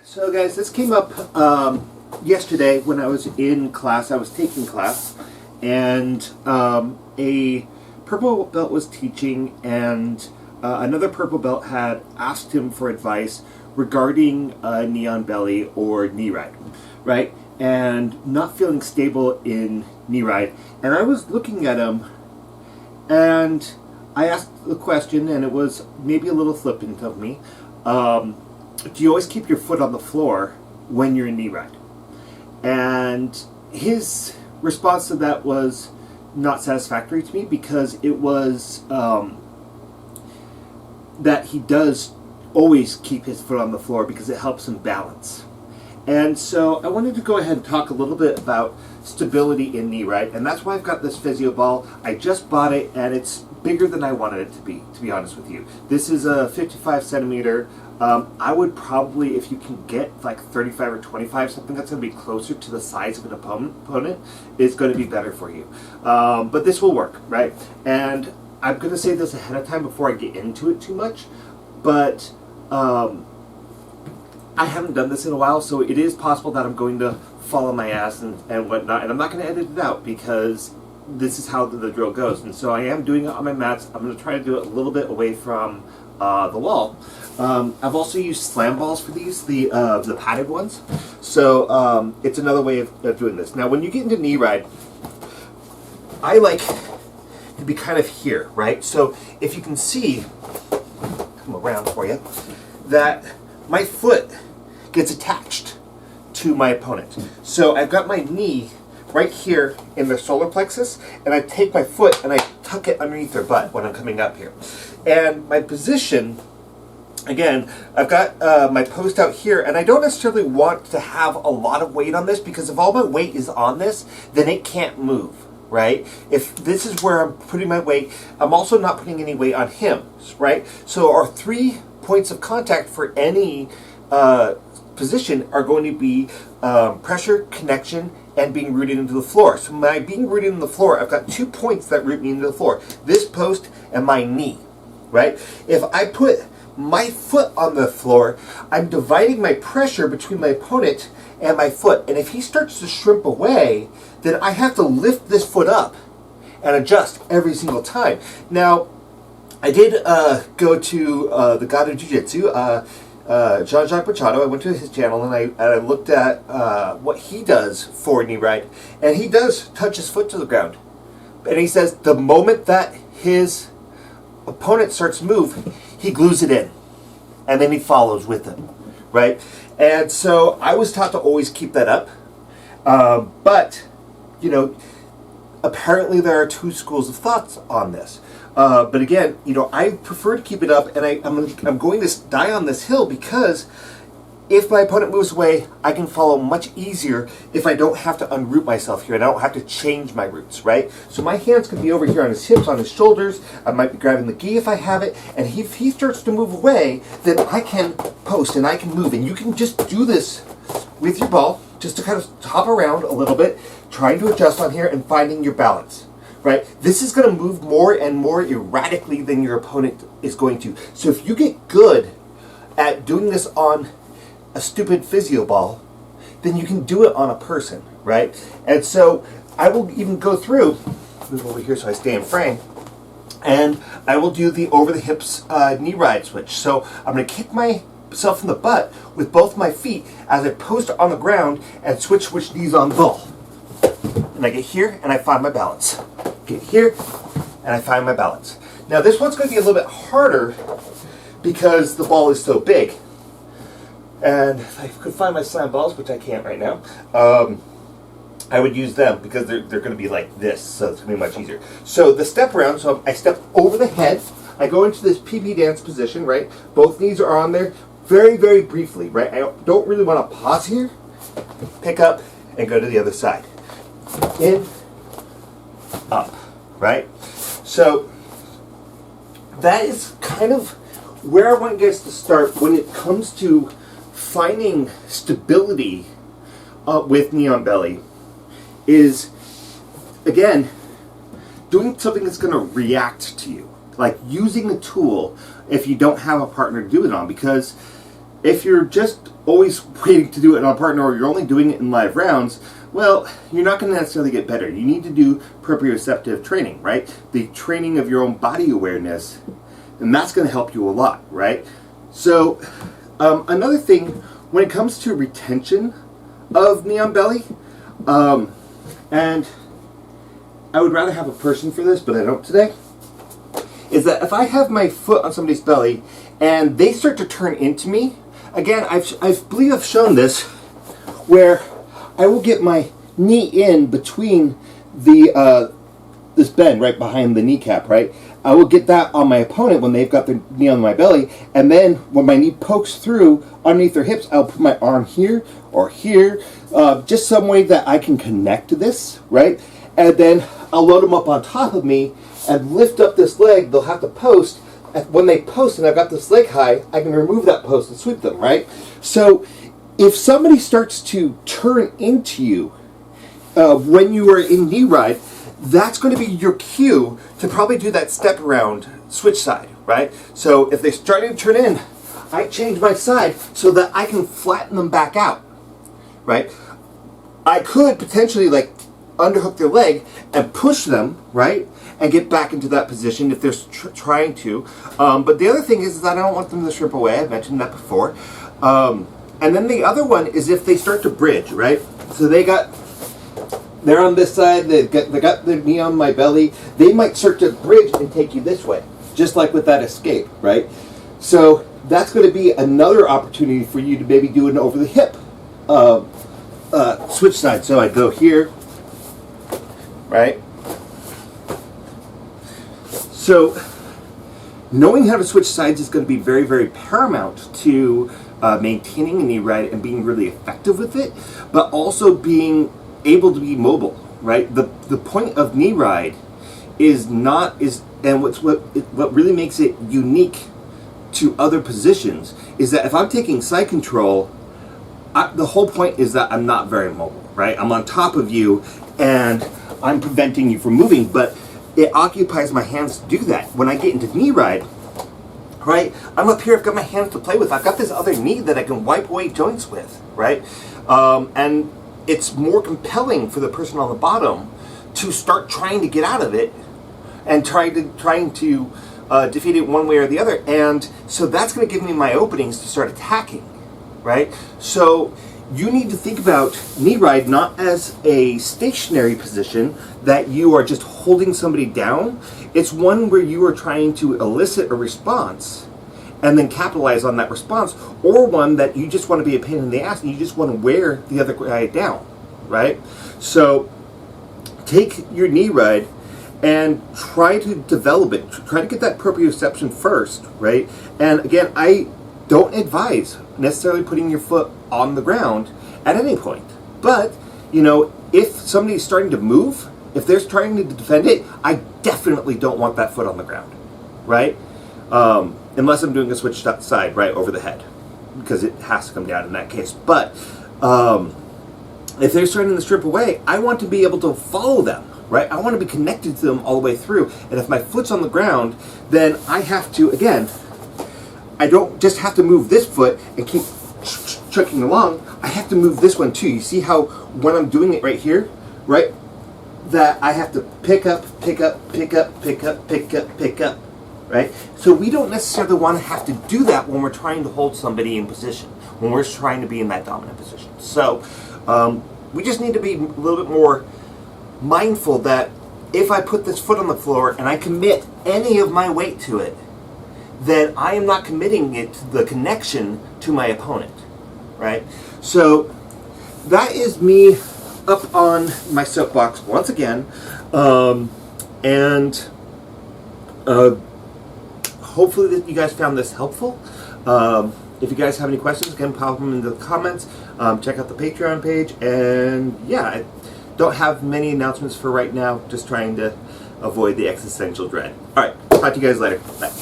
So guys, this came up yesterday when I was in class. I was taking class, and a purple belt was teaching, and another purple belt had asked him for advice regarding knee on belly or knee ride, right? And not feeling stable in knee ride. And I was looking at him, and I asked the question, and it was maybe a little flippant of me. Do you always keep your foot on the floor when you're in knee ride? And his response to that was not satisfactory to me, because it was that he does always keep his foot on the floor because it helps him balance. And so I wanted to go ahead and talk a little bit about stability in knee ride, and that's why I've got this physio ball. I just bought it, and it's bigger than I wanted it to be honest with you. This is a 55 centimeter. I would probably, if you can get like 35 or 25, something that's going to be closer to the size of an opponent, is going to be better for you. But this will work, right? And I'm going to say this ahead of time before I get into it too much, but I haven't done this in a while, so it is possible that I'm going to fall on my ass and whatnot, and I'm not going to edit it out because this is how the drill goes. And so I am doing it on my mats. I'm going to try to do it a little bit away from the wall. I've also used slam balls for these, the padded ones. So it's another way of doing this. Now, when you get into knee ride, I like to be kind of here, right? So if you can see, come around for you, that my foot gets attached to my opponent. So I've got my knee right here in the solar plexus, and I take my foot and I tuck it underneath their butt when I'm coming up here. And my position, again, I've got my post out here, and I don't necessarily want to have a lot of weight on this, because if all my weight is on this, then it can't move, right? If this is where I'm putting my weight, I'm also not putting any weight on him, right? So our 3 points of contact for any position are going to be pressure, connection, and being rooted into the floor. So my being rooted in the floor, I've got 2 points that root me into the floor. This post and my knee, right? If I put my foot on the floor, I'm dividing my pressure between my opponent and my foot. And if he starts to shrimp away, then I have to lift this foot up and adjust every single time. Now, I did go to the God of Jiu-Jitsu, Jean-Jacques Machado. I went to his channel, and I looked at what he does for knee ride, and he does touch his foot to the ground. And he says the moment that his opponent starts to move, he glues it in, and then he follows with them, right? And so I was taught to always keep that up, but you know, apparently there are 2 schools of thoughts on this. But again, you know, I prefer to keep it up, and I'm going to die on this hill, because if my opponent moves away, I can follow much easier if I don't have to unroot myself here, and I don't have to change my roots, right? So my hands could be over here on his hips, on his shoulders. I might be grabbing the gi if I have it, and if he starts to move away, then I can post and I can move. And you can just do this with your ball, just to kind of hop around a little bit, trying to adjust on here and finding your balance. Right? This is going to move more and more erratically than your opponent is going to. So if you get good at doing this on a stupid physio ball, then you can do it on a person, right? And so I will even go through, move over here so I stay in frame, and I will do the over the hips knee ride switch. So I'm going to kick myself in the butt with both my feet as I post on the ground and switch which knees on ball. And I get here and I find my balance. Get here, and I find my balance. Now this one's going to be a little bit harder because the ball is so big. And if I could find my slam balls, which I can't right now, I would use them, because they're going to be like this, so it's going to be much easier. So the step around, so I step over the head, I go into this PP dance position, right? Both knees are on there, very, very briefly, right? I don't really want to pause here, pick up, and go to the other side. In, up, right? So that is kind of where I want you guys to start when it comes to finding stability with knee on belly. Is, again, doing something that's going to react to you, like using a tool if you don't have a partner to do it on. Because if you're just always waiting to do it on a partner, or you're only doing it in live rounds, well, you're not going to necessarily get better. You need to do proprioceptive training, right? The training of your own body awareness, and that's going to help you a lot, right? So another thing, when it comes to retention of knee on belly, and I would rather have a person for this, but I don't today, is that if I have my foot on somebody's belly and they start to turn into me, again, I believe I've shown this, where I will get my knee in between the this bend right behind the kneecap, right? I will get that on my opponent when they've got their knee on my belly, and then when my knee pokes through underneath their hips, I'll put my arm here or here, just some way that I can connect to this, right? And then I'll load them up on top of me and lift up this leg. They'll have to post. When they post and I've got this leg high, I can remove that post and sweep them, right? So if somebody starts to turn into you when you are in knee ride, that's going to be your cue to probably do that step around switch side, right? So if they're starting to turn in, I change my side so that I can flatten them back out, right? I could potentially like underhook their leg and push them, right? And get back into that position if they're trying to. But the other thing is that I don't want them to strip away. I've mentioned that before. And then the other one is if they start to bridge, right? So they're on this side, they got their knee on my belly. They might start to bridge and take you this way, just like with that escape, right? So that's going to be another opportunity for you to maybe do an over the hip switch side. So I go here, right? So knowing how to switch sides is going to be very, very paramount to maintaining a knee ride and being really effective with it, but also being able to be mobile, right? The point of knee ride and what really makes it unique to other positions is that if I'm taking side control, the whole point is that I'm not very mobile, right? I'm on top of you and I'm preventing you from moving, but it occupies my hands to do that. When I get into knee ride, right, I'm up here, I've got my hands to play with. I've got this other knee that I can wipe away joints with, right? And it's more compelling for the person on the bottom to start trying to get out of it and trying to defeat it one way or the other. And so that's going to give me my openings to start attacking, right? So you need to think about knee ride not as a stationary position that you are just holding somebody down. It's one where you are trying to elicit a response and then capitalize on that response, or one that you just want to be a pain in the ass and you just want to wear the other guy down, right? So take your knee ride and try to develop it. Try to get that proprioception first, right? And again, I don't advise necessarily putting your foot on the ground at any point. But, if somebody's starting to move, if they're trying to defend it, I definitely don't want that foot on the ground, right? Unless I'm doing a switch side right over the head, because it has to come down in that case. But if they're starting to strip away, I want to be able to follow them, right? I want to be connected to them all the way through. And if my foot's on the ground, then I have to, again, I don't just have to move this foot and keep chucking along. I have to move this one too. You see how when I'm doing it right here, right, that I have to pick up, right? So we don't necessarily want to have to do that when we're trying to hold somebody in position, when we're trying to be in that dominant position. So we just need to be a little bit more mindful that if I put this foot on the floor and I commit any of my weight to it, then I am not committing it to the connection to my opponent, right? So that is me up on my soapbox once again, and hopefully that you guys found this helpful. If you guys have any questions, again, pop them in the comments. Check out the Patreon page, and yeah, I don't have many announcements for right now, just trying to avoid the existential dread. All right, talk to you guys later. Bye.